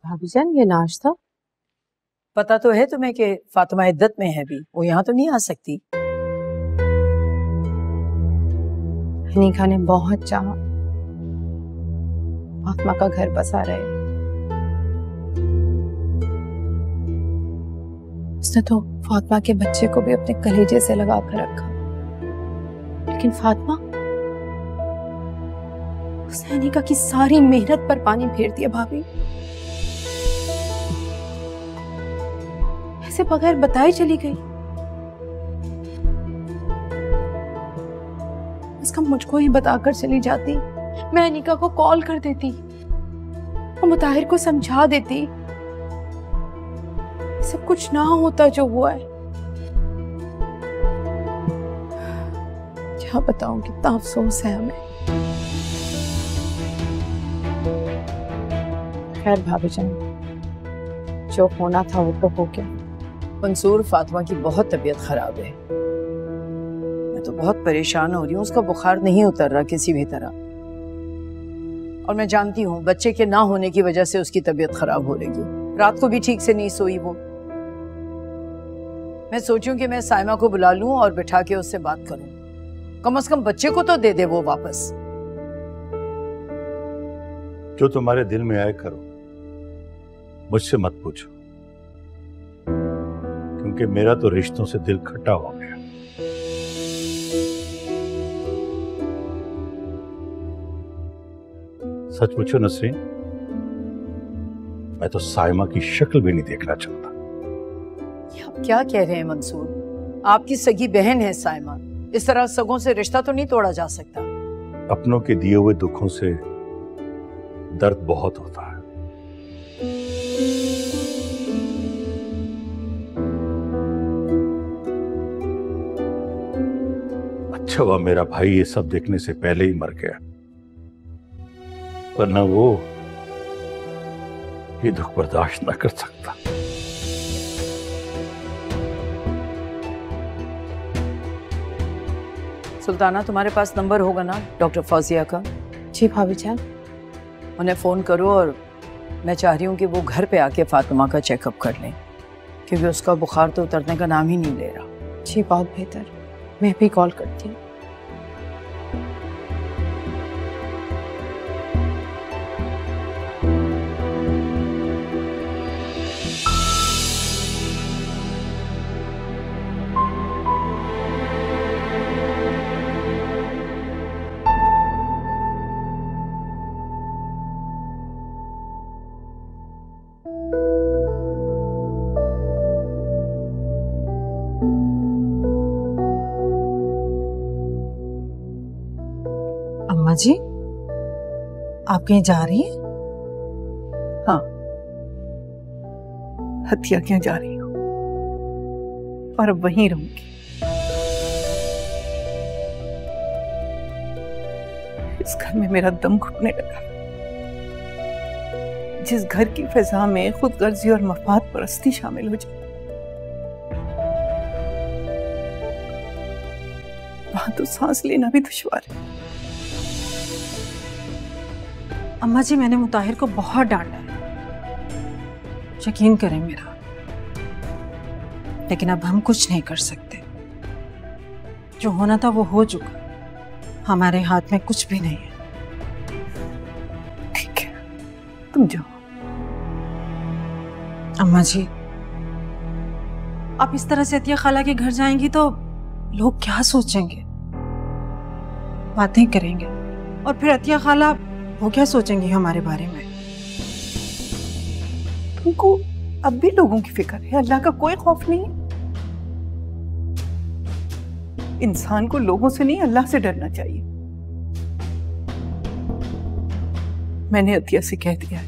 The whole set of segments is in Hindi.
भाभी जान, ये नाश्ता? पता तो है तुम्हें कि फातिमा इद्दत में है भी, वो यहाँ तो नहीं आ सकती। हनीका ने बहुत चाहा फातिमा का घर बसा रहे। उसने तो फातिमा के बच्चे को भी अपने कलेजे से लगा कर रखा, लेकिन फातिमा, उसने हनीका की सारी मेहनत पर पानी फेर दिया भाभी। ऐसे बगैर बताए चली गई। इसका मुझको ही बताकर चली जाती, मैं अनिका को कॉल कर देती और मुताहिर को समझा देती। सब कुछ ना होता जो हुआ है। क्या बताऊं कितना अफसोस है हमें। खैर भाभी जान, जो होना था वो तो हो गया। मंसूर, फातिमा की बहुत तबीयत खराब है। मैं तो बहुत परेशान हो रही हूँ। उसका बुखार नहीं उतर रहा किसी भी तरह, और मैं जानती हूँ बच्चे के ना होने की वजह से उसकी तबीयत खराब हो रही। रात को भी ठीक से नहीं सोई वो। मैं सोचूं कि मैं साइमा को बुला लूं और बिठा के उससे बात करूं। कम से कम बच्चे को तो दे दे वो वापस। जो तुम्हारे दिल में आए करो, मुझसे मत पूछो, क्योंकि मेरा तो रिश्तों से दिल खट्टा हो गया। सच पूछो नसरीन, मैं तो साइमा की शक्ल भी नहीं देखना चाहता। आप क्या कह रहे हैं मंसूर? आपकी सगी बहन है साइमा, इस तरह सगों से रिश्ता तो नहीं तोड़ा जा सकता। अपनों के दिए हुए दुखों से दर्द बहुत होता है। अच्छा हुआ मेरा भाई ये सब देखने से पहले ही मर गया, वरना वो ये दुख बर्दाश्त ना कर सकता। सुल्ताना, तुम्हारे पास नंबर होगा ना डॉक्टर फौजिया का? जी भाभी जान। उन्हें फोन करो, और मैं चाह रही हूँ कि वो घर पे आके फातिमा का चेकअप कर लें, क्योंकि उसका बुखार तो उतरने का नाम ही नहीं ले रहा। जी बहुत बेहतर, मैं भी कॉल करती हूँ। अम्मा जी, आप कहीं जा रही हैं? हाँ, हत्या क्या जा रही हूँ और अब वहीं रहूंगी। इस घर में मेरा दम घुटने लगा। जिस घर की फिजा में खुदगर्जी और मफाद परस्ती शामिल हो जाए, वहां तो सांस लेना भी दुश्वार है। अम्मा जी, मैंने मुताहिर को बहुत डांटा है, यकीन करें मेरा, लेकिन अब हम कुछ नहीं कर सकते। जो होना था वो हो चुका, हमारे हाथ में कुछ भी नहीं है। ठीक है, तुम जाओ। अम्मा जी, आप इस तरह से अतिया खाला के घर जाएंगी तो लोग क्या सोचेंगे? बातें करेंगे, और फिर अतिया खाला वो क्या सोचेंगी हमारे बारे में? तुमको अब भी लोगों की फिक्र है, अल्लाह का कोई खौफ नहीं है। इंसान को लोगों से नहीं, अल्लाह से डरना चाहिए। मैंने अतिया से कह दिया है,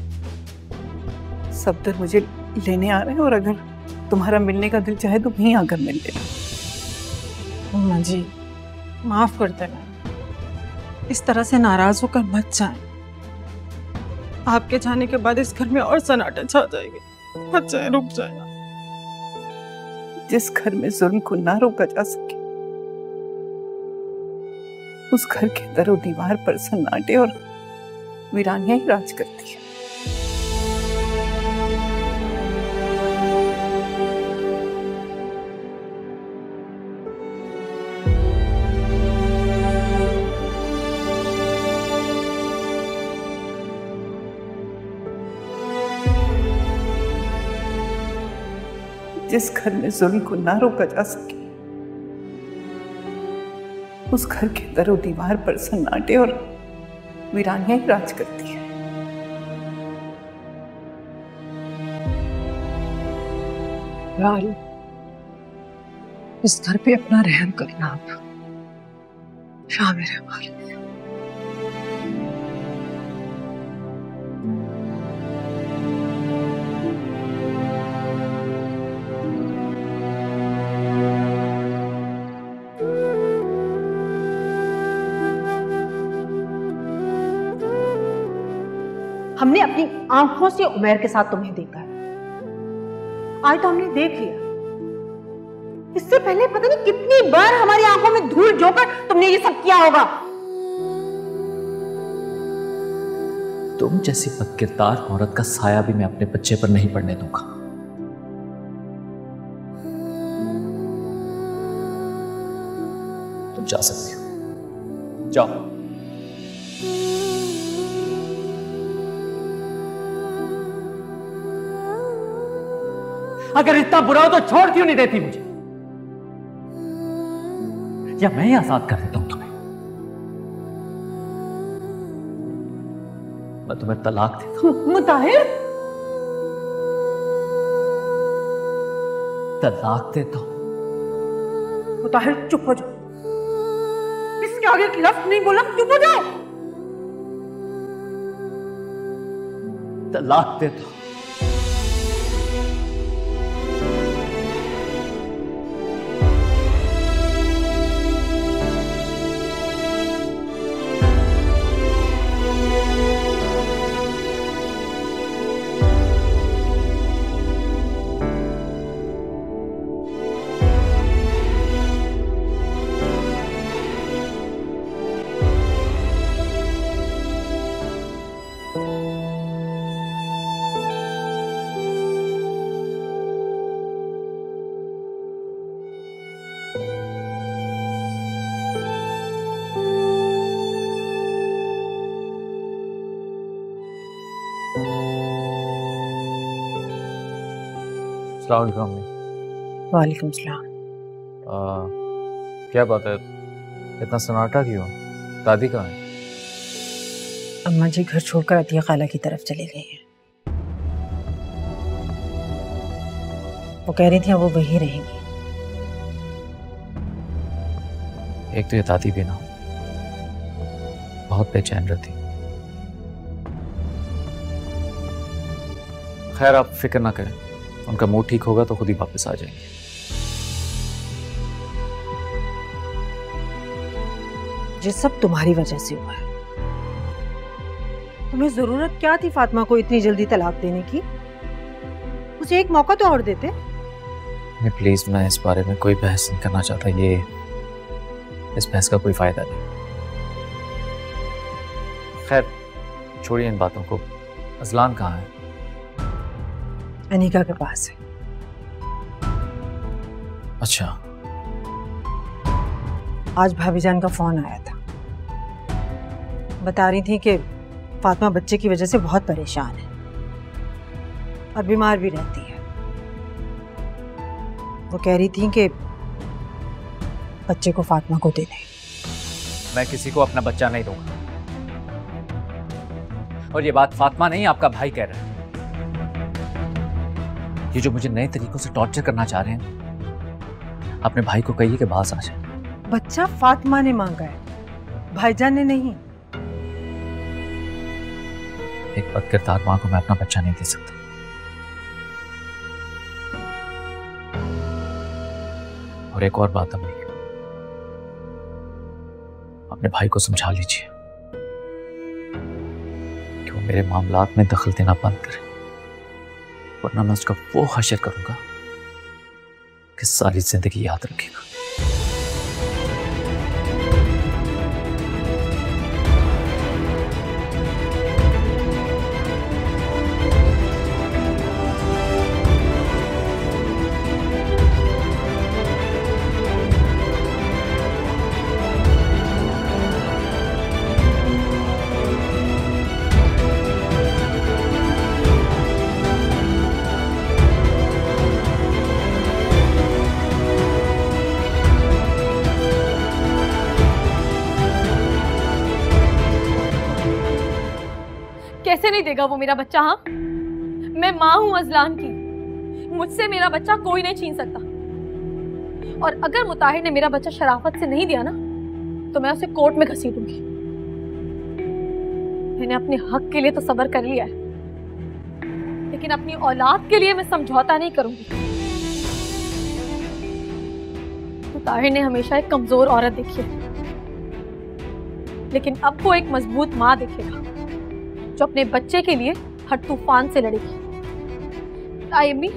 सफदर मुझे लेने आ रहे हैं, और अगर तुम्हारा मिलने का दिल चाहे तो वहीं आकर मिल लेना। अम्मा जी, माफ कर देना, इस तरह से नाराज होकर मत जाएं। आपके जाने के बाद इस घर में और सन्नाटा छा जाएगी। मत जाए, रुक जाए। जिस घर में जुल्म को ना रोका जा सके, उस घर के दरो दीवार पर सन्नाटे और वीरानियां ही राज करती है। जिस घर में जुल्म को ना रोका जा सके, उस घर के दरो दीवार पर सन्नाटे और वीरानियां ही राज करती है। यार, इस घर पे अपना रहम करना आप। शाह मेरे मालिक। हमने अपनी आंखों से उमैर के साथ तुम्हें देखा है, आज तो हमने देख लिया। इससे पहले पता नहीं कितनी बार हमारी आंखों में धूल झोंकर तुमने ये सब किया होगा। तुम जैसी बदकिरदार औरत का साया भी मैं अपने बच्चे पर नहीं पड़ने दूंगा। तुम जा सकती हो, जाओ। अगर इतना बुरा हो तो छोड़ क्यों नहीं देती मुझे, या मैं ही आजाद कर देता हूं तुम्हें। मैं तुम्हें तलाक देता हूं। मुताहिर, तलाक देता हूं। मुताहिर चुप हो जाओ, इसके आगे एक लफ्ज नहीं बोला, चुप हो जाओ। तलाक देता हूं। वालेकुम सलाम। क्या बात है, इतना सन्नाटा क्यों? दादी कहाँ है? अम्मा जी घर छोड़कर अतिया खाला की तरफ चली गई हैं। वो कह रही थी वो वहीं रहेंगी। एक तो ये दादी भी ना बहुत बेचैन रहती। खैर आप फिक्र ना करें, उनका मूड ठीक होगा तो खुद ही वापस आ जाएंगे। ये सब तुम्हारी वजह से हुआ है। तुम्हें जरूरत क्या थी फातिमा को इतनी जल्दी तलाक देने की? उसे एक मौका तो और देते। नहीं प्लीज, मैं इस बारे में कोई बहस नहीं करना चाहता। ये इस बहस का कोई फायदा नहीं। खैर छोड़िए इन बातों को। अजलान कहाँ है? अनीका के पास है। अच्छा, आज भाभी जान का फोन आया था। बता रही थी कि फातिमा बच्चे की वजह से बहुत परेशान है और बीमार भी रहती है। वो कह रही थी कि बच्चे को फातिमा को दे दें। मैं किसी को अपना बच्चा नहीं दूंगा। और ये बात फातिमा नहीं, आपका भाई कह रहा है। ये जो मुझे नए तरीकों से टॉर्चर करना चाह रहे हैं, अपने भाई को कहिए कि बाहर आ जाए। बच्चा फातिमा ने मांगा है, भाईजान ने नहीं। एक बदकिरदार मां को मैं अपना बच्चा नहीं दे सकता। और एक और बात अम्मी, अपने भाई को समझा लीजिए कि वो मेरे मामलात में दखल देना बंद करे, वरना मैं उसका वो हशर करूंगा कि सारी जिंदगी याद रखेगा। कैसे नहीं देगा वो मेरा बच्चा? हाँ, मैं माँ हूँ अजलान की, मुझसे मेरा बच्चा कोई नहीं छीन सकता। और अगर मुताहिर ने मेरा बच्चा शराफत से नहीं दिया ना, तो मैं उसे कोर्ट में घसीटूंगी। मैंने अपने हक के लिए तो सब्र कर लिया है, लेकिन अपनी औलाद के लिए मैं समझौता नहीं करूंगी। मुताहिर ने हमेशा एक कमजोर औरत देखी है, लेकिन अब वो एक मजबूत माँ देखेगा जो अपने बच्चे के लिए हर तूफान से लड़ेगी। अम्मी,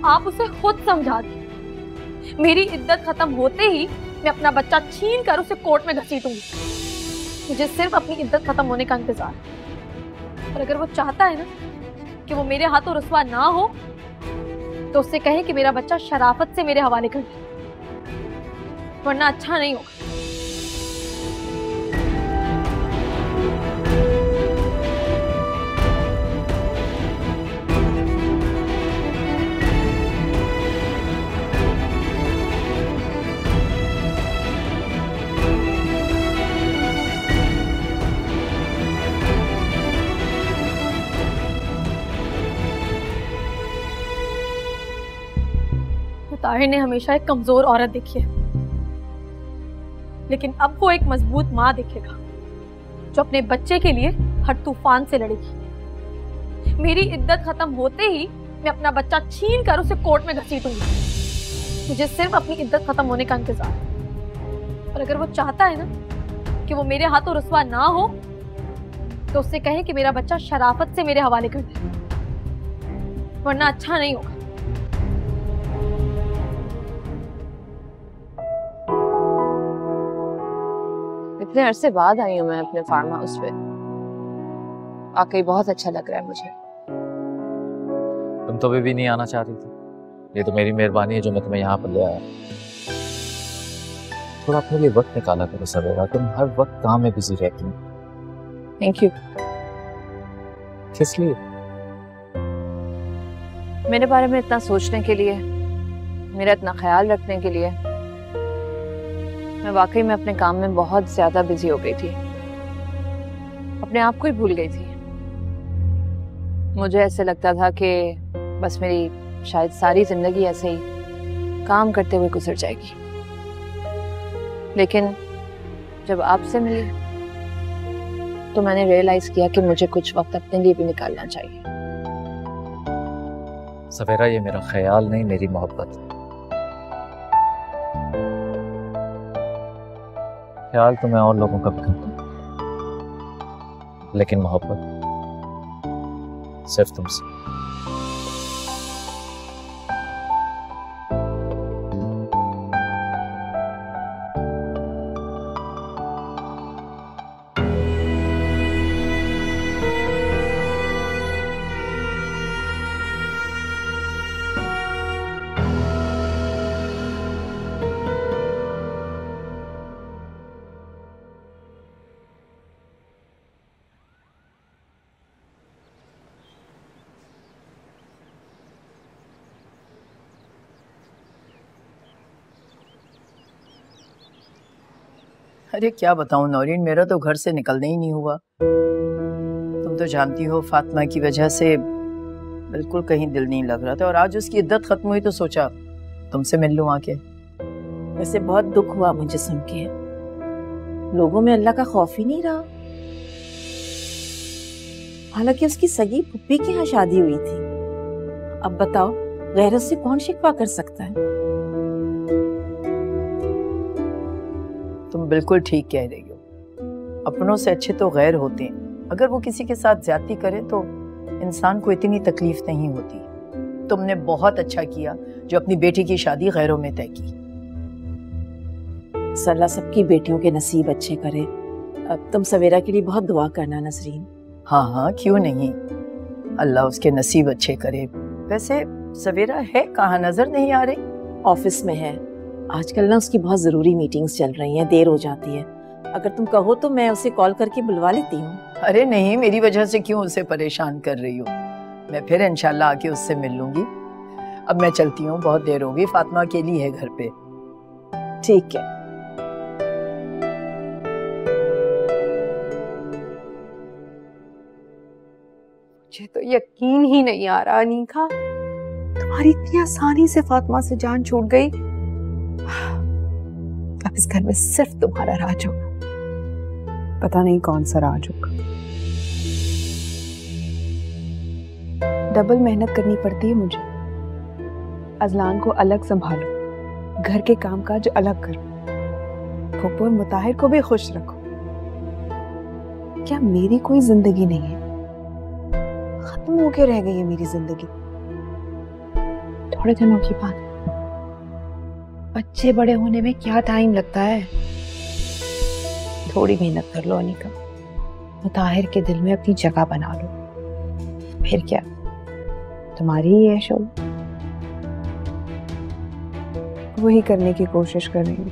आप उसे खुद समझा दें। मेरी इद्दत खत्म होते ही मैं अपना बच्चा छीन कर उसे कोर्ट में घसीटूंगी। मुझे सिर्फ अपनी इद्दत खत्म होने का इंतजार है। और अगर वो चाहता है ना कि वो मेरे हाथों रुस्वा ना हो, तो उससे कहे कि मेरा बच्चा शराफत से मेरे हवाले कर दे, वरना अच्छा नहीं होगा। ताहिर ने हमेशा एक कमजोर औरत देखी है, लेकिन अब वो एक मजबूत माँ देखेगा जो अपने बच्चे के लिए हर तूफान से लड़ेगी। मेरी इद्दत खत्म होते ही मैं अपना बच्चा छीन कर उसे कोर्ट में घसीटूंगी। मुझे सिर्फ अपनी इद्दत खत्म होने का इंतजार है। और अगर वो चाहता है ना कि वो मेरे हाथों रुस्वा ना हो, तो उससे कहे कि मेरा बच्चा शराफत से मेरे हवाले कर दे, वरना अच्छा नहीं होगा। इतने अरसे बाद आई हूँ मैं अपने फार्म हाउस पे। वाकई बहुत अच्छा लग रहा है मुझे। तुम तो भी नहीं आना चाह रही थी। ये तो मेरी मेहरबानी है जो मैं तुम्हें यहाँ पर ले आया। थोड़ा अपने लिए वक्त निकाला करो सवेरा, तुम हर वक्त काम में बिजी रहती हो। Thank you. किस लिए? मेरे बारे में इतना सोचने के लिए, मेरा इतना ख्याल रखने के लिए। मैं वाकई में अपने काम में बहुत ज्यादा बिजी हो गई थी, अपने आप को ही भूल गई थी। मुझे ऐसे लगता था कि बस मेरी शायद सारी जिंदगी ऐसे ही काम करते हुए गुजर जाएगी। लेकिन जब आपसे मिली तो मैंने रियलाइज किया कि मुझे कुछ वक्त अपने लिए भी निकालना चाहिए। सवेरा, ये मेरा ख्याल नहीं, मेरी मोहब्बत। ख्याल तो मैं और लोगों का भी करता हूं, लेकिन मोहब्बत सिर्फ तुमसे। अरे क्या बताऊं नौरीन, मेरा तो घर से निकलना ही नहीं हुआ। तुम तो जानती हो फातिमा की वजह से बिल्कुल कहीं दिल नहीं लग रहा था, और आज उसकी इद्दत खत्म हुई तो सोचा तुमसे मिल लूं आके। वैसे बहुत दुख हुआ मुझे सुन के। लोगों में अल्लाह का खौफ ही नहीं रहा। हालांकि उसकी सगी पुप्पी के यहाँ शादी हुई थी। अब बताओ, गैरत से कौन शिकवा कर सकता है? तुम बिल्कुल ठीक कह रही हो। अपनों से अच्छे तो गैर होते हैं। अगर वो किसी के साथ ज्यादती करे तो इंसान को इतनी तकलीफ नहीं होती। तुमने बहुत अच्छा किया जो अपनी बेटी की शादी गैरों में तय की। अल्लाह सबकी बेटियों के नसीब अच्छे करे। अब तुम सवेरा के लिए बहुत दुआ करना नसरीन। हाँ हाँ, क्यों नहीं, अल्लाह उसके नसीब अच्छे करे। वैसे सवेरा है कहाँ, नजर नहीं आ रही? ऑफिस में है। आजकल ना उसकी बहुत जरूरी मीटिंग्स चल रही हैं, देर हो जाती है। अगर तुम कहो तो मैं उसे कॉल करके बुलवा लेती हूँ। अरे नहीं, मेरी वजह से क्यों उसे परेशान कर रही हो। मैं फिर इंशाल्लाह आके उससे मिल लूंगी। अब मैं चलती हूँ, बहुत देर होगी। फातिमा अकेली है घर पे। ठीक है। मुझे तो यकीन ही नहीं आ रहा अनीका, तुम्हारी इतनी आसानी से फातिमा से जान छूट गई। अब इस घर में सिर्फ तुम्हारा राज होगा। पता नहीं कौन सा राज होगा। डबल मेहनत करनी पड़ती है मुझे। अजलान को अलग संभालो, घर के कामकाज अलग करो, फूफो और मुताहिर को भी खुश रखो। क्या मेरी कोई जिंदगी नहीं है? खत्म होके रह गई है मेरी जिंदगी। थोड़े दिनों की बात, बच्चे बड़े होने में क्या टाइम लगता है। थोड़ी मेहनत कर लो अनीका, मुताहिर के दिल में अपनी जगह बना लो, फिर क्या तुम्हारी ही ऐश होगी। वही करने की कोशिश कर रही हूँ।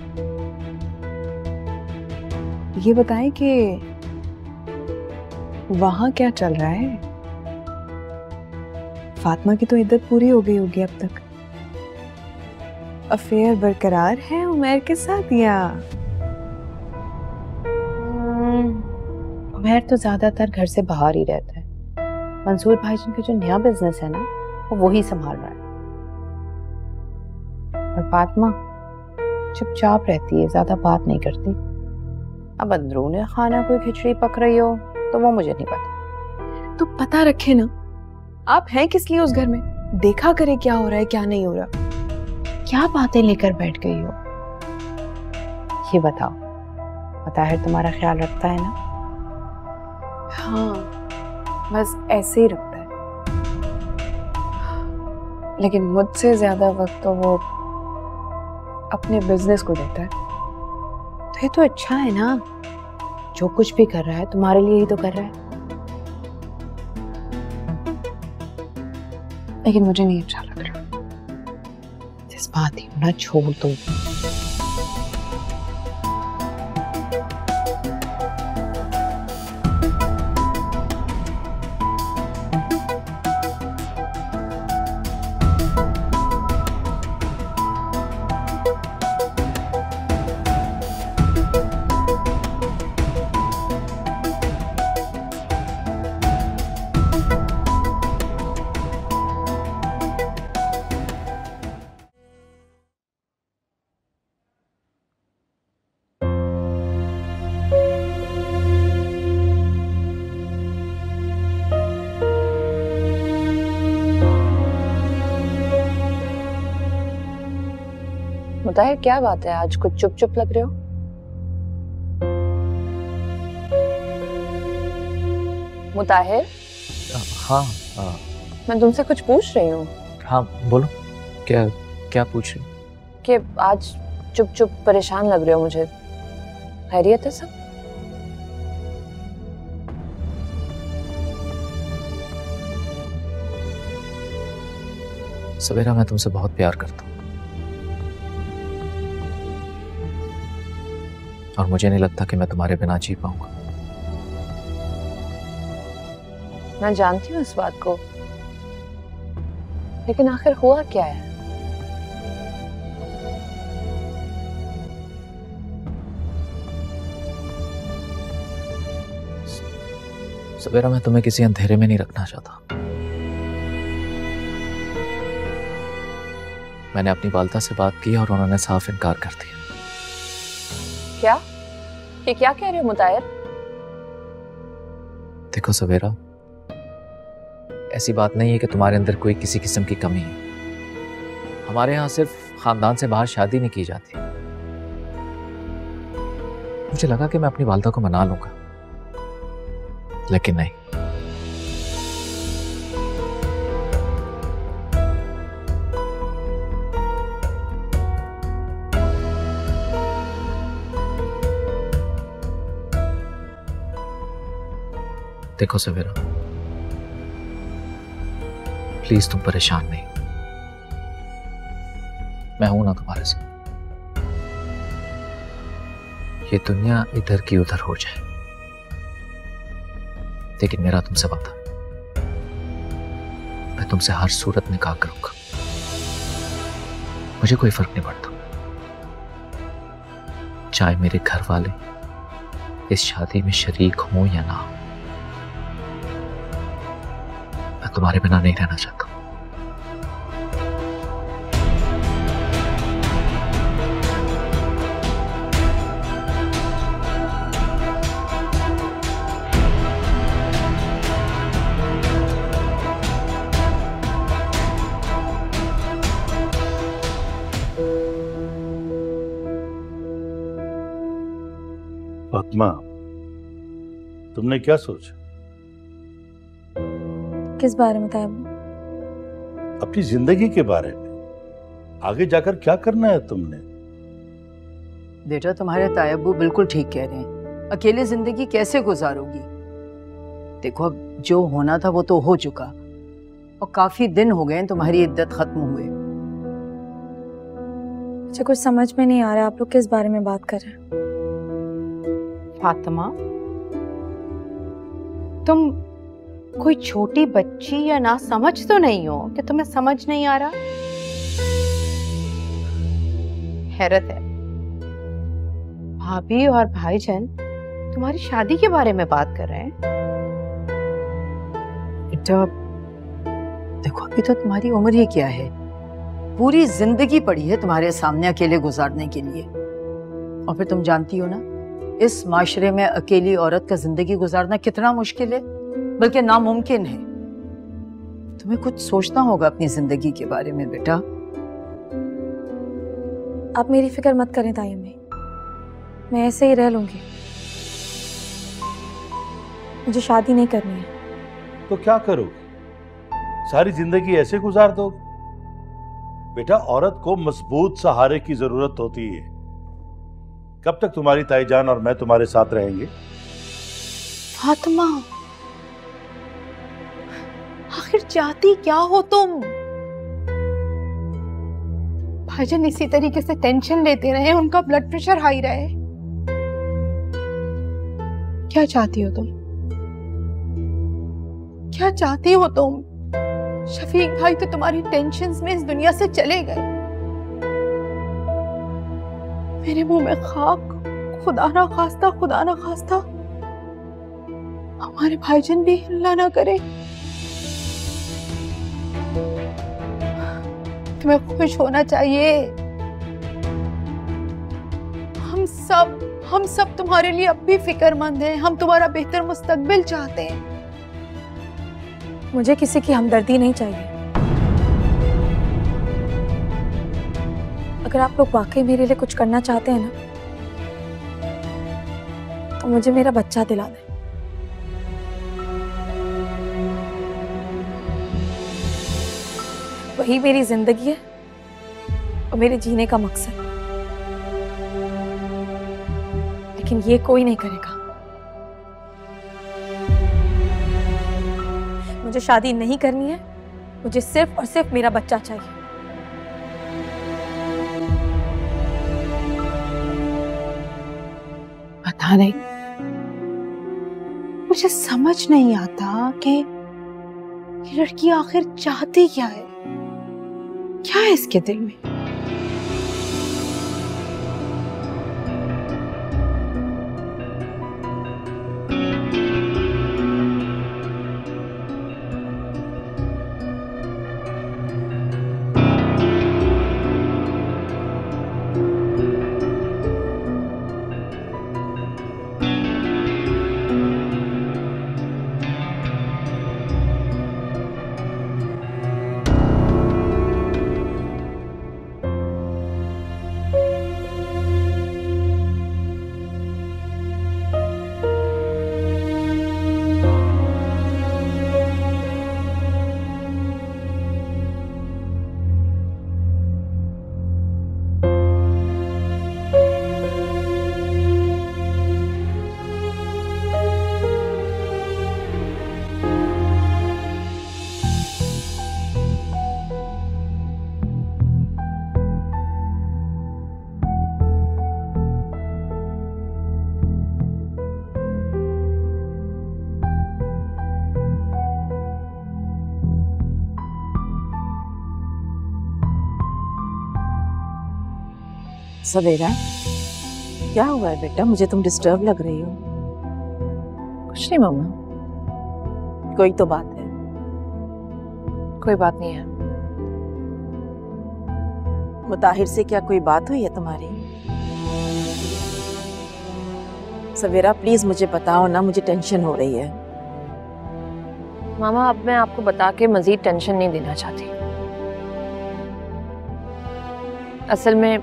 ये बताएं कि वहां क्या चल रहा है? फातिमा की तो इद्दत पूरी हो गई होगी अब तक। अफेयर बरकरार है उमैर के साथ या? उमैर तो ज्यादातर घर से बाहर ही रहता है। मंसूर भाईजान का जो नया बिजनेस है ना, वो वही संभाल रहा है। और फातिमा चुपचाप रहती है, ज्यादा बात नहीं करती। अब अंदरूने खाना कोई खिचड़ी पक रही हो तो वो मुझे नहीं पता। तो पता रखे ना, आप हैं किस लिए उस घर में? देखा करे क्या हो रहा है क्या नहीं हो रहा। क्या बातें लेकर बैठ गई हो? ये बताओ, मुताहिर तुम्हारा ख्याल रखता है ना? हाँ, बस ऐसे ही रखता है, लेकिन मुझसे ज्यादा वक्त तो वो अपने बिजनेस को देता है। तो ये तो अच्छा है ना, जो कुछ भी कर रहा है तुम्हारे लिए ही तो कर रहा है। लेकिन मुझे नहीं अच्छा लग रहा। जज्बात ही होना छोड़ दो। मुताहिर क्या बात है, आज कुछ चुप चुप लग रहे हो? मुताहिर? हाँ मैं तुमसे कुछ पूछ रही हूँ। हाँ बोलो, क्या क्या पूछ रही? कि आज चुप चुप परेशान लग रहे हो मुझे, खैरियत है सब? सवेरा, मैं तुमसे बहुत प्यार करता हूँ और मुझे नहीं लगता कि मैं तुम्हारे बिना जी पाऊंगा। मैं जानती हूँ इस बात को, लेकिन आखिर हुआ क्या है? सवेरा, मैं तुम्हें किसी अंधेरे में नहीं रखना चाहता। मैंने अपनी वालिदा से बात की और उन्होंने साफ इनकार कर दिया। क्या? ये क्या कह रहे हो मुताहिर? देखो सवेरा, ऐसी बात नहीं है कि तुम्हारे अंदर कोई किसी किस्म की कमी है। हमारे यहाँ सिर्फ खानदान से बाहर शादी नहीं की जाती। मुझे लगा कि मैं अपनी वालिदा को मना लूंगा, लेकिन नहीं। देखो सवेरा, प्लीज तुम परेशान नहीं, मैं हूं ना तुम्हारे साथ। ये दुनिया इधर की उधर हो जाए, लेकिन मेरा तुमसे वादा, मैं तुमसे हर सूरत निकाह करूंगा। मुझे कोई फर्क नहीं पड़ता, चाहे मेरे घर वाले इस शादी में शरीक हों या ना हो। तुम्हारे बिना नहीं रहना चाहता। फातिमा, तुमने क्या सोचा? किस बारे में तायब्बू? अपनी जिंदगी के बारे में। आगे जाकर क्या करना है तुमने? बेटा, तुम्हारे तायब्बू बिल्कुल ठीक कह रहे हैं। अकेले जिंदगी कैसे गुजारोगी? देखो, अब जो होना था वो तो हो चुका, और काफी दिन हो गए तुम्हारी इद्दत खत्म हुए। मुझे कुछ समझ में नहीं आ रहा, आप लोग किस बारे में बात कर रहे हैं? फातिमा, तुम कोई छोटी बच्ची या ना समझ तो नहीं हो कि तुम्हें समझ नहीं आ रहा? हैरत है, भाभी और भाईजान तुम्हारी शादी के बारे में बात कर रहे हैं। बेटा देखो, अभी तो तुम्हारी उम्र ही क्या है, पूरी जिंदगी पड़ी है तुम्हारे सामने अकेले गुजारने के लिए। और फिर तुम जानती हो ना, इस माशरे में अकेली औरत का जिंदगी गुजारना कितना मुश्किल है, बल्कि नामुमकिन है। तुम्हें कुछ सोचना होगा अपनी जिंदगी के बारे में बेटा। आप मेरी फिक्र मत करें ताई अम्मी, मैं ऐसे ही रह लूंगी। मुझे शादी नहीं करनी है। तो क्या करोगे? सारी जिंदगी ऐसे गुजार दोगे? बेटा, औरत को मजबूत सहारे की जरूरत होती है। कब तक तुम्हारी ताईजान और मैं तुम्हारे साथ रहेंगे? फातिमा, आखिर चाहती क्या हो तुम? भाईजान इसी तरीके से टेंशन लेते रहे, उनका ब्लड प्रेशर हाई रहे। क्या चाहती हो तुम? क्या चाहती हो तुम? शफीक भाई तो तुम्हारी टेंशन्स में इस दुनिया से चले गए। मेरे मुंह में खाक, खुदा ना खास्ता, खुदा ना खास्ता हमारे भाईजान भी हिल्ला ना करे। तुम्हें खुश होना चाहिए। हम सब तुम्हारे लिए अब भी फिक्रमंद हैं। हम तुम्हारा बेहतर मुस्तकबिल चाहते हैं। मुझे किसी की हमदर्दी नहीं चाहिए। अगर आप लोग वाकई मेरे लिए कुछ करना चाहते हैं ना, तो मुझे मेरा बच्चा दिला दें। वही मेरी जिंदगी है और मेरे जीने का मकसद। लेकिन ये कोई नहीं करेगा। मुझे शादी नहीं करनी है, मुझे सिर्फ और सिर्फ मेरा बच्चा चाहिए। पता नहीं, मुझे समझ नहीं आता कि ये लड़की आखिर चाहती क्या है। क्या है इसके दिल में? सवेरा, क्या हुआ है बेटा? मुझे तुम डिस्टर्ब लग रही हो। कुछ नहीं मम्मा। कोई तो बात है। कोई बात नहीं है। मुताहिर से क्या कोई बात हुई है तुम्हारी? सवेरा प्लीज मुझे बताओ ना, मुझे टेंशन हो रही है। मामा अब मैं आपको बता के मजीद टेंशन नहीं देना चाहती। असल में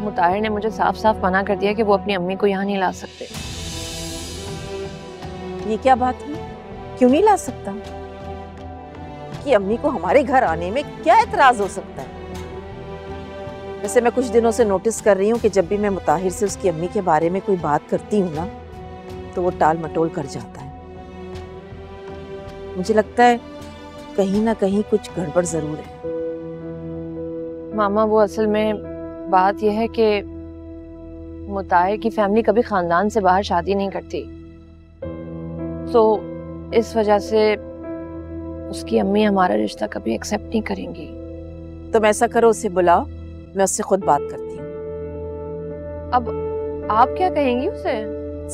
मुताहिर ने मुझे साफ साफ मना कर दिया कि वो अपनी अम्मी को यहाँ नहीं ला सकते। ये क्या बात हुई? क्यों नहीं ला सकता? कि अम्मी को हमारे घर आने में क्या एतराज हो सकता है? वैसे मैं कुछ दिनों से नोटिस कर रही हूँ कि जब भी मैं मुताहिर से उसकी अम्मी के बारे में कोई बात करती हूँ ना, तो वो टाल मटोल कर जाता है। मुझे लगता है कहीं ना कहीं कुछ गड़बड़ जरूर है। मामा वो असल में बात यह है कि मुताहिर की फैमिली कभी खानदान से बाहर शादी नहीं करती, तो इस वजह से उसकी अम्मी हमारा रिश्ता कभी एक्सेप्ट नहीं करेंगी। तुम ऐसा करो, उसे बुलाओ, मैं उससे खुद बात करती हूँ। अब आप क्या कहेंगी उसे?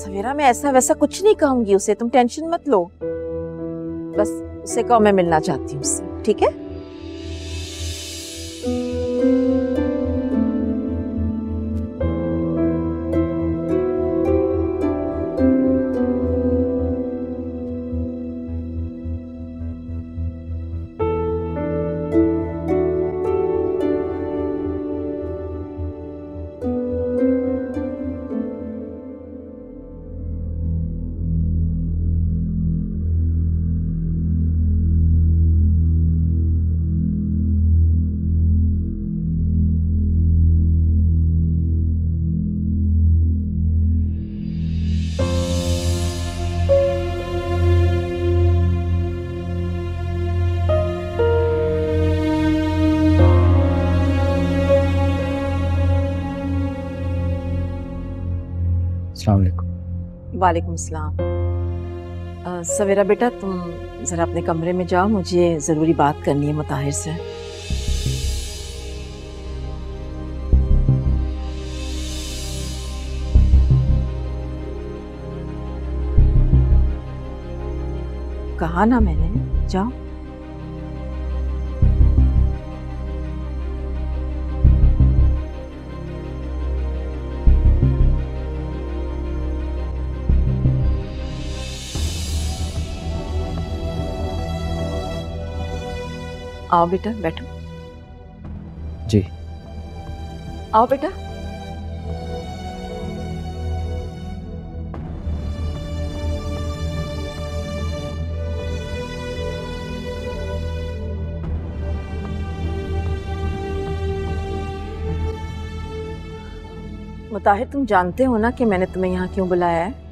सवेरा मैं ऐसा वैसा कुछ नहीं कहूंगी उसे, तुम टेंशन मत लो। बस उसे कहो मैं मिलना चाहती हूँ उससे, ठीक है? अस्सलाम वालेकुम। वालेकुम सलाम। सवेरा बेटा तुम जरा अपने कमरे में जाओ, मुझे जरूरी बात करनी है मुताहिर से। कहा ना मैंने, जाओ। आओ बेटा, बैठो। जी। आओ बेटा। मुताहिर तुम जानते हो ना कि मैंने तुम्हें यहाँ क्यों बुलाया है?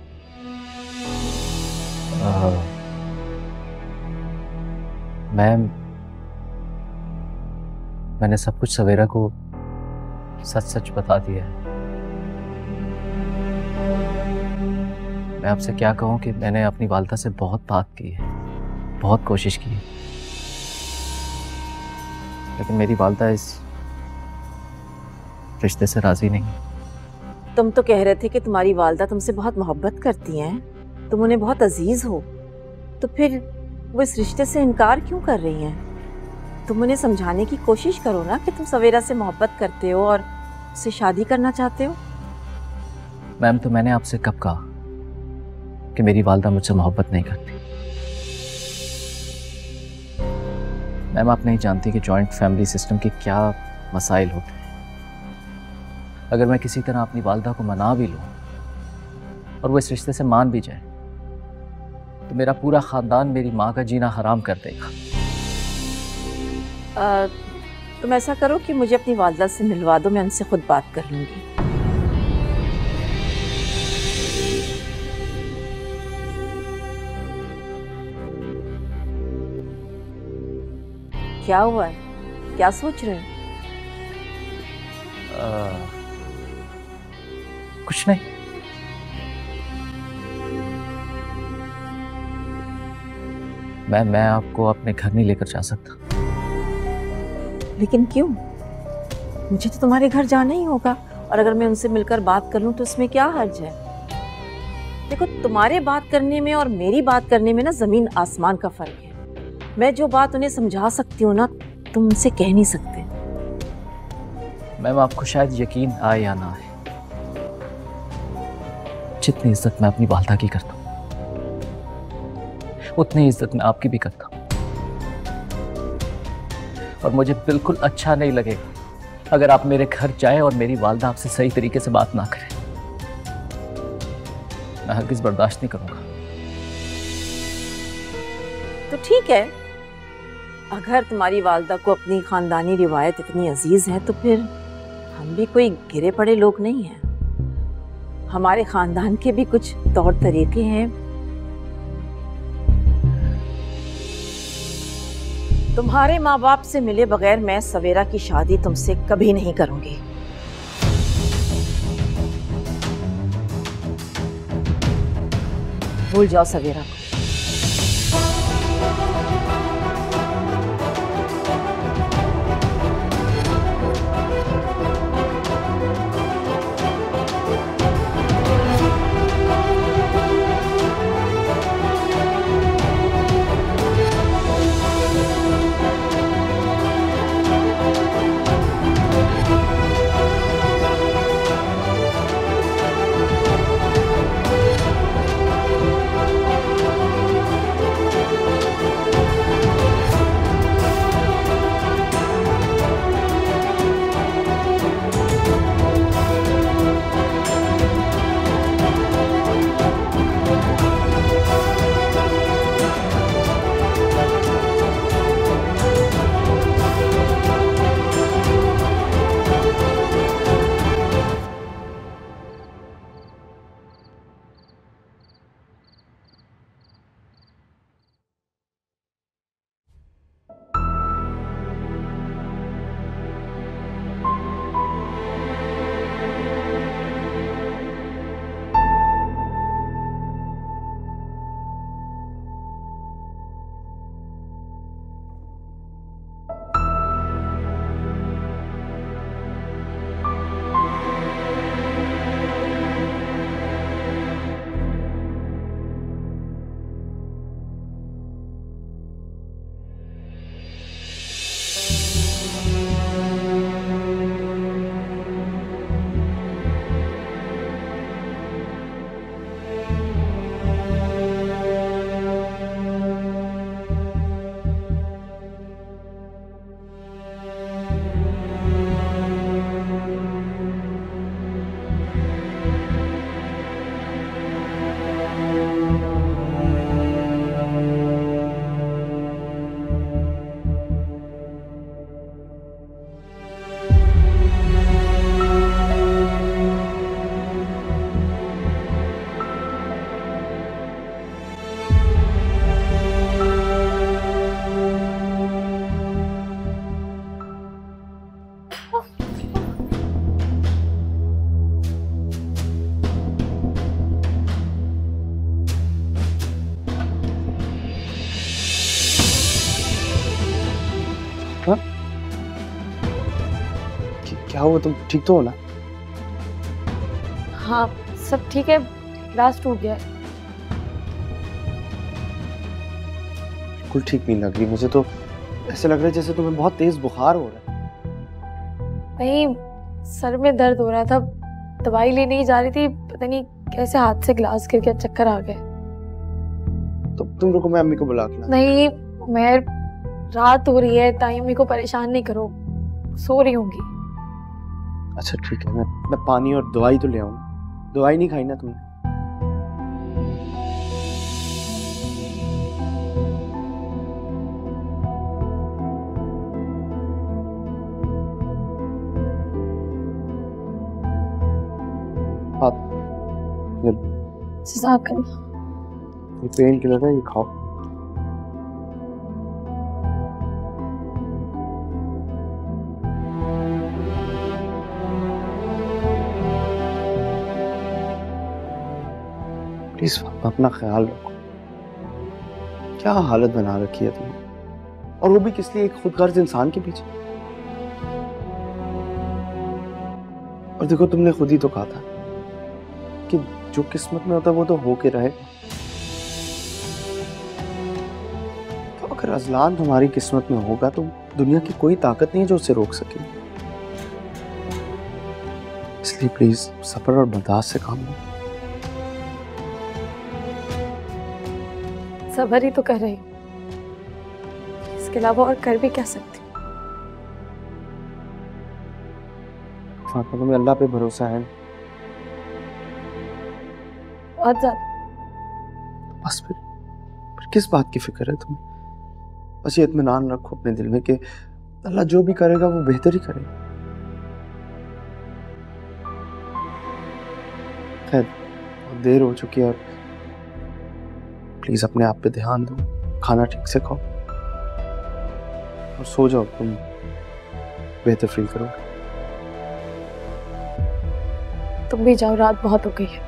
मैंने सब कुछ सवेरा को सच सच बता दिया है। मैं आपसे क्या कहूँ कि मैंने अपनी वालिदा से बहुत बात की है, बहुत कोशिश की है, लेकिन मेरी वालिदा इस रिश्ते से राजी नहीं। तुम तो कह रहे थे कि तुम्हारी वालिदा तुमसे बहुत मोहब्बत करती हैं, तुम उन्हें बहुत अजीज हो, तो फिर वो इस रिश्ते से इनकार क्यों कर रही हैं? तुम उन्हें समझाने की कोशिश करो ना कि तुम सवेरा से मोहब्बत करते हो और उससे शादी करना चाहते हो। मैम तो मैंने आपसे कब कहा कि मेरी वालिदा मुझसे मोहब्बत नहीं करती? मैम आप नहीं जानती कि जॉइंट फैमिली सिस्टम के क्या मसाइल होते हैं। अगर मैं किसी तरह अपनी वालिदा को मना भी लूँ और वो इस रिश्ते से मान भी जाए तो मेरा पूरा खानदान मेरी माँ का जीना हराम कर देगा। तुम ऐसा करो कि मुझे अपनी वालिदा से मिलवा दो, मैं उनसे खुद बात कर लूंगी। क्या हुआ है? क्या सोच रहे हो? कुछ नहीं। मैं आपको अपने घर नहीं लेकर जा सकता। लेकिन क्यों? मुझे तो तुम्हारे घर जाना ही होगा, और अगर मैं उनसे मिलकर बात कर लूं तो इसमें क्या हर्ज है? देखो तुम्हारे बात करने में और मेरी बात करने में ना जमीन आसमान का फर्क है। मैं जो बात उन्हें समझा सकती हूँ ना, तुम उनसे कह नहीं सकते। मैम आपको शायद यकीन आए या ना आए, जितनी इज्जत मैं अपनी वालदा की करता हूँ उतनी इज्जत मैं आपकी भी करता हूँ। और मुझे बिल्कुल अच्छा नहीं लगेगा अगर आप मेरे घर जाएं और मेरी वालदा आपसे सही तरीके से बात ना करें। मैं हरगिज बर्दाश्त नहीं करूंगा। तो ठीक है, अगर तुम्हारी वालदा को अपनी खानदानी रिवायत इतनी अजीज है तो फिर हम भी कोई गिरे पड़े लोग नहीं हैं। हमारे खानदान के भी कुछ तौर तरीके हैं। तुम्हारे माँ बाप से मिले बगैर मैं सवेरा की शादी तुमसे कभी नहीं करूंगी। भूल जाओ सवेरा को। क्या हुआ, तुम ठीक तो हो ना? हाँ सब ठीक है, ग्लास टूट गया है। बिल्कुल ठीक नहीं लग रही मुझे तो। ऐसे लग रहा है जैसे तुम्हें बहुत तेज बुखार हो रहा है। नहीं, सर में दर्द हो रहा था, दवाई लेने ही जा रही थी, पता नहीं कैसे हाथ से ग्लास गिर गया, चक्कर आ गए। तो तुम रुको, मैं अम्मी को बुला के लाता हूं। नहीं, मैं रात हो रही है, ताई अम्मी को परेशान नहीं करो, सो रही होंगी। अच्छा ठीक है, मैं पानी और दवाई तो ले आऊं। दवाई नहीं खाई ना तुमने? ये पेन किलर है, ये खाओ। प्लीज अपना ख्याल रखो। क्या हालत बना रखी है तुमने, और वो भी किस लिए, एक खुदगर्ज इंसान के पीछे। और देखो, तुमने खुद ही तो कहा था कि जो किस्मत में होता है वो तो होके रहे। तो अगर अजलान तुम्हारी किस्मत में होगा तो दुनिया की कोई ताकत नहीं है जो उसे रोक सके। इसलिए प्लीज सब्र और बर्दाश्त से काम लो। सब्र ही तो कर रही हूँ, इसके अलावा और कर भी क्या सकती हूँ। फातिमा तुम्हें अल्लाह पे भरोसा है? बहुत ज्यादा। बस फिर किस बात की फिक्र है तुम्हें? बस ये इत्मीनान रखो अपने दिल में कि अल्लाह जो भी करेगा वो बेहतर ही करेगा। खैर बहुत देर हो चुकी है और प्लीज अपने आप पे ध्यान दो, खाना ठीक से खाओ और सो जाओ, तुम बेहतर फील करोगे। तुम भी जाओ, रात बहुत हो गई है।